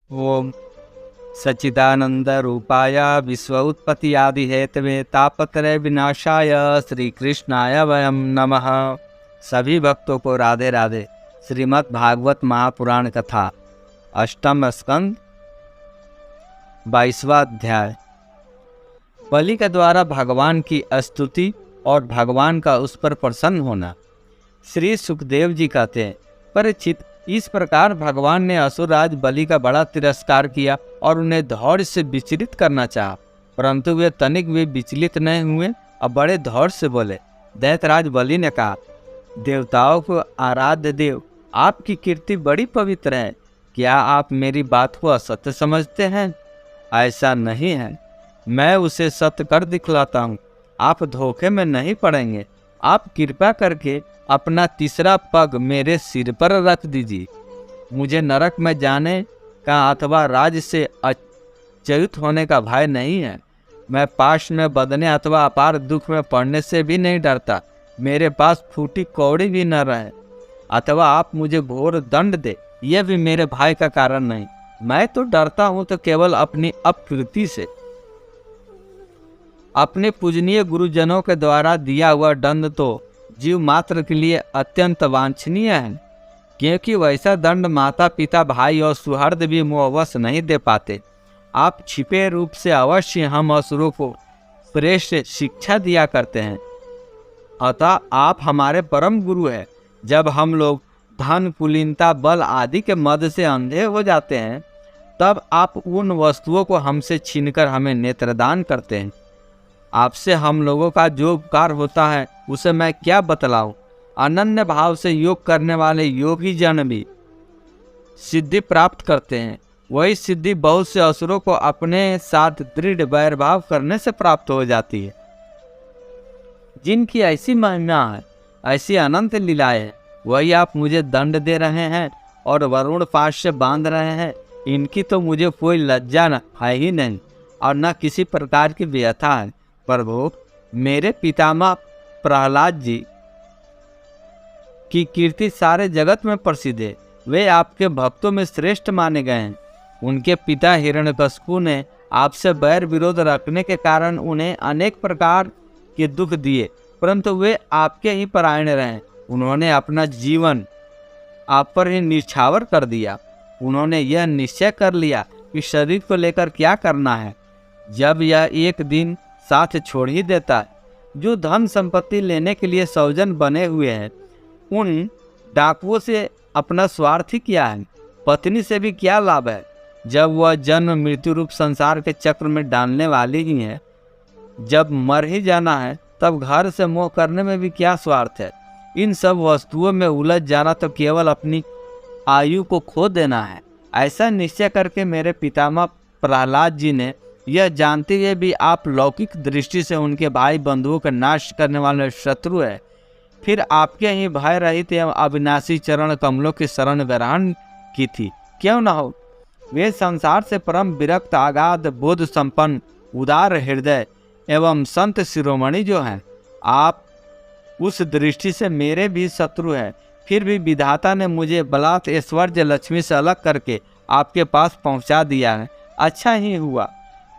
ओम सच्चिदानंद रूपाय विश्वोत्पत्ति आदि हेतवे तापत्रय विनाशाय श्री कृष्णाय वयम नमः। सभी भक्तों को राधे राधे। श्रीमद् भागवत महापुराण कथा अष्टम स्कंद 22वां अध्याय। बलि के द्वारा भगवान की स्तुति और भगवान का उस पर प्रसन्न होना। श्री सुखदेव जी कहते हैं, परीक्षित, इस प्रकार भगवान ने असुरराज बलि का बड़ा तिरस्कार किया और उन्हें धौर्य से विचलित करना चाहा, परंतु वे तनिक भी विचलित नहीं हुए और बड़े धौर्य से बोले। दैत्यराज बलि ने कहा, देवताओं को आराध्य देव, आपकी कीर्ति बड़ी पवित्र है। क्या आप मेरी बात को असत्य समझते हैं? ऐसा नहीं है, मैं उसे सत्य कर दिखलाता हूँ। आप धोखे में नहीं पड़ेंगे। आप कृपा करके अपना तीसरा पग मेरे सिर पर रख दीजिए। मुझे नरक में जाने का अथवा राज्य से अच्युत होने का भय नहीं है। मैं पाश में बदने अथवा अपार दुख में पड़ने से भी नहीं डरता। मेरे पास फूटी कौड़ी भी न रहे अथवा आप मुझे घोर दंड दे, यह भी मेरे भय का कारण नहीं। मैं तो डरता हूँ तो केवल अपनी अपकृति से। अपने पूजनीय गुरुजनों के द्वारा दिया हुआ दंड तो जीव मात्र के लिए अत्यंत वांछनीय है, क्योंकि वैसा दंड माता पिता भाई और सुहृद भी मुआवस नहीं दे पाते। आप छिपे रूप से अवश्य हम असुरों को श्रेष्ठ शिक्षा दिया करते हैं, अतः आप हमारे परम गुरु हैं। जब हम लोग धन कुलीनता बल आदि के मद से अंधे हो जाते हैं, तब आप उन वस्तुओं को हमसे छीनकर हमें नेत्रदान करते हैं। आपसे हम लोगों का जो उपकार होता है उसे मैं क्या बतलाऊं। अनन्य भाव से योग करने वाले योगी जन भी सिद्धि प्राप्त करते हैं। वही सिद्धि बहुत से असुरों को अपने साथ दृढ़ वैरभाव करने से प्राप्त हो जाती है। जिनकी ऐसी महिमा है, ऐसी अनंत लीलाएं हैं, वही आप मुझे दंड दे रहे हैं और वरुण पाश से बांध रहे हैं। इनकी तो मुझे कोई लज्जा है ही नहीं और न किसी प्रकार की व्यथा है। प्रभु, मेरे पितामह प्रहलाद जी की कीर्ति सारे जगत में प्रसिद्ध है। वे आपके भक्तों में श्रेष्ठ माने गए हैं। उनके पिता हिरण्यकशिपु ने आपसे बैर विरोध रखने के कारण उन्हें अनेक प्रकार के दुख दिए, परंतु वे आपके ही परायण रहे। उन्होंने अपना जीवन आप पर ही निछावर कर दिया। उन्होंने यह निश्चय कर लिया कि शरीर को लेकर क्या करना है, जब यह एक दिन साथ छोड़ ही देता है। जो धन संपत्ति लेने के लिए सौजन बने हुए हैं, उन डाकुओं से अपना स्वार्थ ही क्या है? पत्नी से भी क्या लाभ है, जब वह जन्म मृत्यु रूप संसार के चक्र में डालने वाली ही है। जब मर ही जाना है, तब घर से मोह करने में भी क्या स्वार्थ है? इन सब वस्तुओं में उलझ जाना तो केवल अपनी आयु को खो देना है। ऐसा निश्चय करके मेरे पितामह प्रहलाद जी ने, यह जानते हुए भी आप लौकिक दृष्टि से उनके भाई बंधुओं का नाश करने वाले शत्रु है, फिर आपके ही भय रहित एवं अविनाशी चरण कमलों की शरण ग्रहण की थी। क्यों न हो? वे संसार से परम विरक्त, आगाध बोध संपन्न, उदार हृदय एवं संत शिरोमणि जो हैं, आप उस दृष्टि से मेरे भी शत्रु हैं। फिर भी विधाता ने मुझे बलात् ऐश्वर्य लक्ष्मी से अलग करके आपके पास पहुंचा दिया है। अच्छा ही हुआ,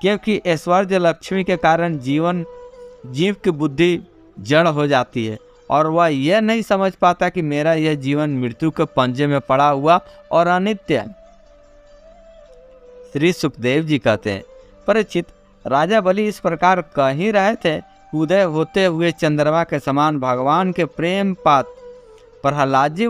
क्योंकि ऐश्वर्य लक्ष्मी के कारण जीव की बुद्धि जड़ हो जाती है और वह यह नहीं समझ पाता कि मेरा यह जीवन मृत्यु के पंजे में पड़ा हुआ और अनित्य है। श्री सुखदेव जी कहते हैं, परीक्षित, राजा बलि इस प्रकार कह ही रहे थे, उदय होते हुए चंद्रमा के समान भगवान के प्रेम पात्र प्रहलाद जी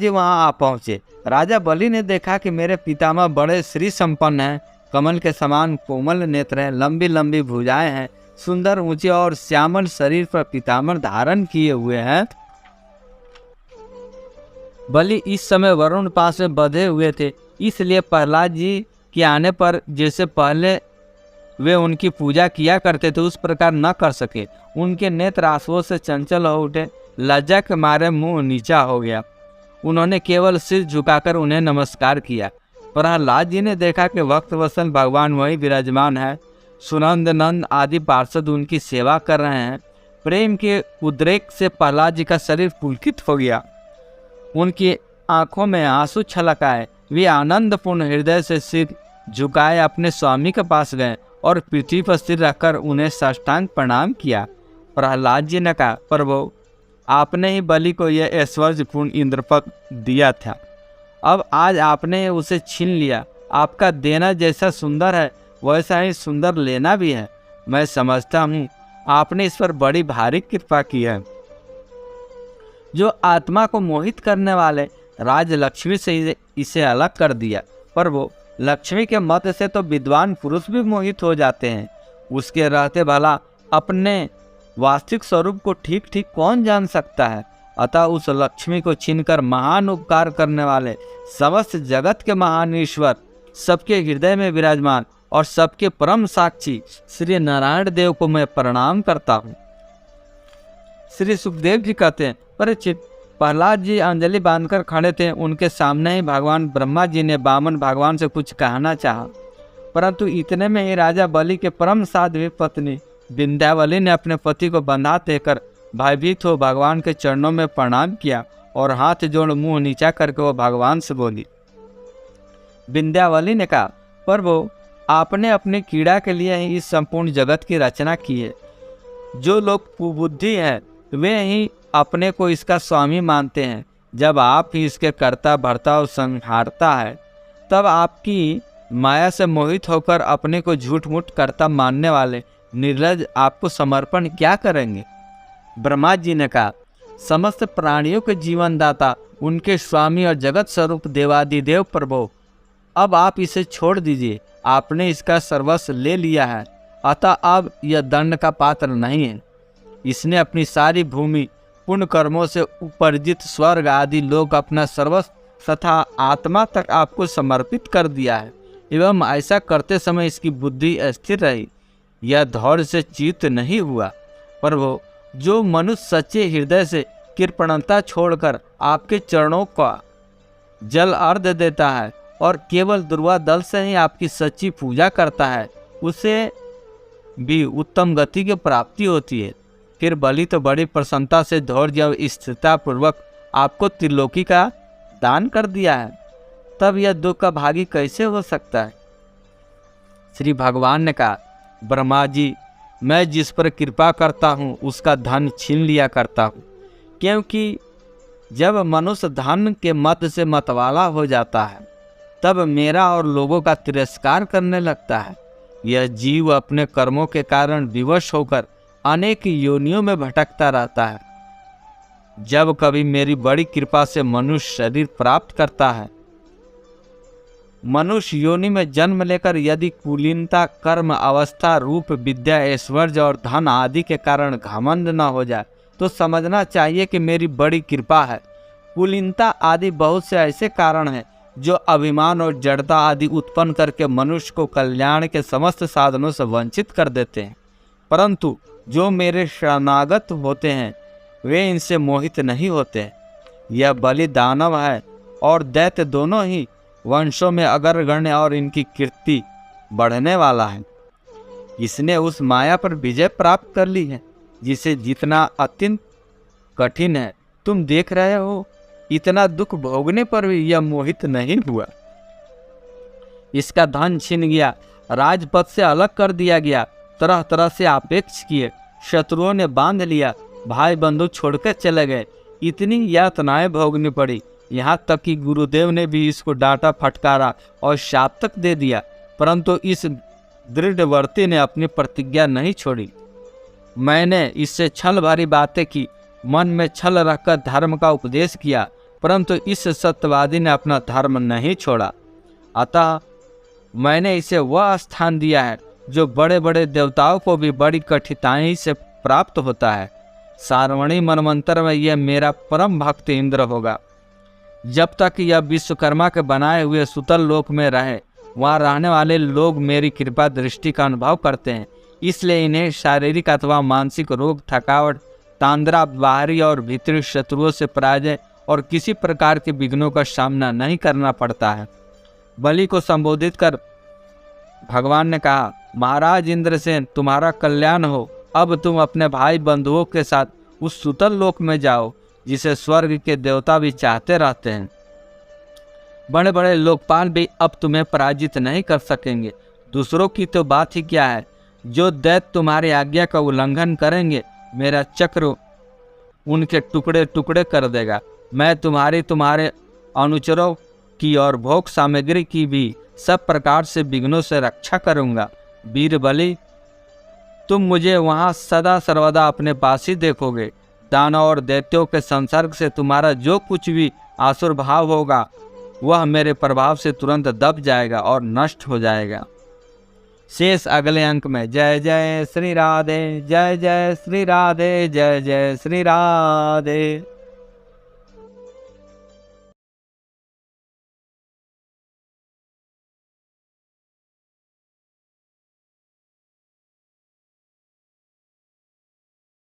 वहाँ आ पहुँचे। राजा बलि ने देखा कि मेरे पितामह बड़े श्री संपन्न हैं, कमल के समान कोमल नेत्र हैं, लंबी लंबी भुजाएं हैं, सुंदर ऊंचे और श्यामल शरीर पर पीताम्बर धारण किए हुए हैं। बलि इस समय वरुण पास में बंधे हुए थे, इसलिए प्रहलाद जी के आने पर जैसे पहले वे उनकी पूजा किया करते थे उस प्रकार न कर सके। उनके नेत्र आंसुओं से चंचल हो उठे, लज्जा के मारे मुंह नीचा हो गया। उन्होंने केवल सिर झुकाकर उन्हें नमस्कार किया। प्रहलाद जी ने देखा कि भक्त वत्सल भगवान वही विराजमान है। सुनंद नंद आदि पार्षद उनकी सेवा कर रहे हैं। प्रेम के उद्रेक से प्रहलाद जी का शरीर पुलकित हो गया। उनकी आंखों में आंसू छलकाए वे आनंदपूर्ण हृदय से सिर झुकाए अपने स्वामी के पास गए और पृथ्वी पर सिर रखकर उन्हें साष्टांग प्रणाम किया। प्रहलाद जी ने कहा, प्रभु आपने ही बलि को यह ऐश्वर्यपूर्ण इंद्रपद दिया था, अब आज आपने उसे छीन लिया। आपका देना जैसा सुंदर है वैसा ही सुंदर लेना भी है। मैं समझता हूँ आपने इस पर बड़ी भारी कृपा की है। जो आत्मा को मोहित करने वाले राज लक्ष्मी से इसे अलग कर दिया। पर वो लक्ष्मी के मत से तो विद्वान पुरुष भी मोहित हो जाते हैं। उसके रहते भला अपने वास्तविक स्वरूप को ठीक ठीक कौन जान सकता है। अतः उस लक्ष्मी को छीनकर महान उपकार करने वाले समस्त जगत के महान ईश्वर, सबके हृदय में विराजमान और सबके परम साक्षी श्री नारायण देव को मैं प्रणाम करता हूँ। श्री सुखदेव जी कहते हैं, परीक्षित, प्रहलाद जी अंजलि बांधकर खड़े थे। उनके सामने ही भगवान ब्रह्मा जी ने वामन भगवान से कुछ कहना चाहा, परंतु इतने में ही राजा बलि के परम साध्वी पत्नी विंध्यावली ने अपने पति को बंधा देकर भयभीत हो भगवान के चरणों में प्रणाम किया और हाथ जोड़ मुंह नीचा करके वो भगवान से बोली। विंध्यावली ने कहा, प्रभु आपने अपनी कीड़ा के लिए ही इस संपूर्ण जगत की रचना की है। जो लोग कुबुद्धि हैं वे ही अपने को इसका स्वामी मानते हैं। जब आप ही इसके कर्ता भर्ता और संहारता है, तब आपकी माया से मोहित होकर अपने को झूठ मूठ कर्ता मानने वाले निर्लज आपको समर्पण क्या करेंगे। ब्रह्मा जी ने कहा, समस्त प्राणियों के जीवनदाता, उनके स्वामी और जगत स्वरूप देवादिदेव प्रभु, अब आप इसे छोड़ दीजिए। आपने इसका सर्वस्व ले लिया है, अतः अब यह दंड का पात्र नहीं है। इसने अपनी सारी भूमि पुण्य कर्मों से उपर्जित स्वर्ग आदि लोग अपना सर्वस्व तथा आत्मा तक आपको समर्पित कर दिया है। एवं ऐसा करते समय इसकी बुद्धि स्थिर रही, यह धौर्य से च्युत नहीं हुआ। पर वो जो मनुष्य सच्चे हृदय से कृपणता छोड़कर आपके चरणों का जल अर्घ देता है और केवल दुर्वा दल से ही आपकी सच्ची पूजा करता है, उसे भी उत्तम गति की प्राप्ति होती है। फिर बलि तो बड़ी प्रसन्नता से धैर्य और स्थिरता पूर्वक आपको त्रिलोकी का दान कर दिया है, तब यह दुख का भागी कैसे हो सकता है। श्री भगवान ने कहा, ब्रह्मा जी, मैं जिस पर कृपा करता हूँ उसका धन छीन लिया करता हूँ, क्योंकि जब मनुष्य धन के मत से मतवाला हो जाता है तब मेरा और लोगों का तिरस्कार करने लगता है। यह जीव अपने कर्मों के कारण विवश होकर अनेक योनियों में भटकता रहता है। जब कभी मेरी बड़ी कृपा से मनुष्य शरीर प्राप्त करता है, मनुष्य योनि में जन्म लेकर यदि कुलीनता, कर्म, अवस्था, रूप, विद्या, ऐश्वर्य और धन आदि के कारण घमंड न हो जाए तो समझना चाहिए कि मेरी बड़ी कृपा है। कुलीनता आदि बहुत से ऐसे कारण हैं जो अभिमान और जड़ता आदि उत्पन्न करके मनुष्य को कल्याण के समस्त साधनों से वंचित कर देते हैं, परंतु जो मेरे शरणागत होते हैं वे इनसे मोहित नहीं होते। यह बलि दानव है और दैत्य दोनों ही वंशों में अग्रगण्य और इनकी कीर्ति बढ़ने वाला है। इसने उस माया पर विजय प्राप्त कर ली है जिसे जितना अत्यंत कठिन है। तुम देख रहे हो, इतना दुख भोगने पर भी यह मोहित नहीं हुआ। इसका धन छीन गया, राजपद से अलग कर दिया गया, तरह तरह से आपेक्ष किए, शत्रुओं ने बांध लिया, भाई बंधु छोड़कर चले गए। इतनी यातनाएं भोगनी पड़ी, यहाँ तक कि गुरुदेव ने भी इसको डांटा, फटकारा और शाप तक दे दिया, परंतु इस दृढ़वर्ती ने अपनी प्रतिज्ञा नहीं छोड़ी। मैंने इससे छल भरी बातें की, मन में छल रखकर धर्म का उपदेश किया, परंतु इस सत्यवादी ने अपना धर्म नहीं छोड़ा। अतः मैंने इसे वह स्थान दिया है जो बड़े बड़े देवताओं को भी बड़ी कठिनाई से प्राप्त होता है। सारवणी मनवंतर में यह मेरा परम भक्त इंद्र होगा। जब तक यह विश्वकर्मा के बनाए हुए सुतल लोक में रहे, वहाँ रहने वाले लोग मेरी कृपा दृष्टि का अनुभव करते हैं, इसलिए इन्हें शारीरिक अथवा मानसिक रोग, थकावट, तांद्रा, बाहरी और भीतरी शत्रुओं से पराजय और किसी प्रकार के विघ्नों का सामना नहीं करना पड़ता है। बलि को संबोधित कर भगवान ने कहा, महाराज इंद्रसेन, तुम्हारा कल्याण हो। अब तुम अपने भाई बंधुओं के साथ उस सुतल लोक में जाओ जिसे स्वर्ग के देवता भी चाहते रहते हैं। बड़े बड़े लोकपाल भी अब तुम्हें पराजित नहीं कर सकेंगे। दूसरों की तो बात ही क्या है, जो दैत्य तुम्हारी आज्ञा का उल्लंघन करेंगे, मेरा चक्र उनके टुकड़े टुकड़े कर देगा। मैं तुम्हारे अनुचरों की और भोग सामग्री की भी सब प्रकार से विघ्नों से रक्षा करूंगा। वीर बलि, तुम मुझे वहां सदा सर्वदा अपने पास ही देखोगे। दानव और दैत्यों के संसर्ग से तुम्हारा जो कुछ भी आसुर भाव होगा, वह मेरे प्रभाव से तुरंत दब जाएगा और नष्ट हो जाएगा। शेष अगले अंक में। जय जय श्री राधे, जय जय श्री राधे, जय जय श्री राधे।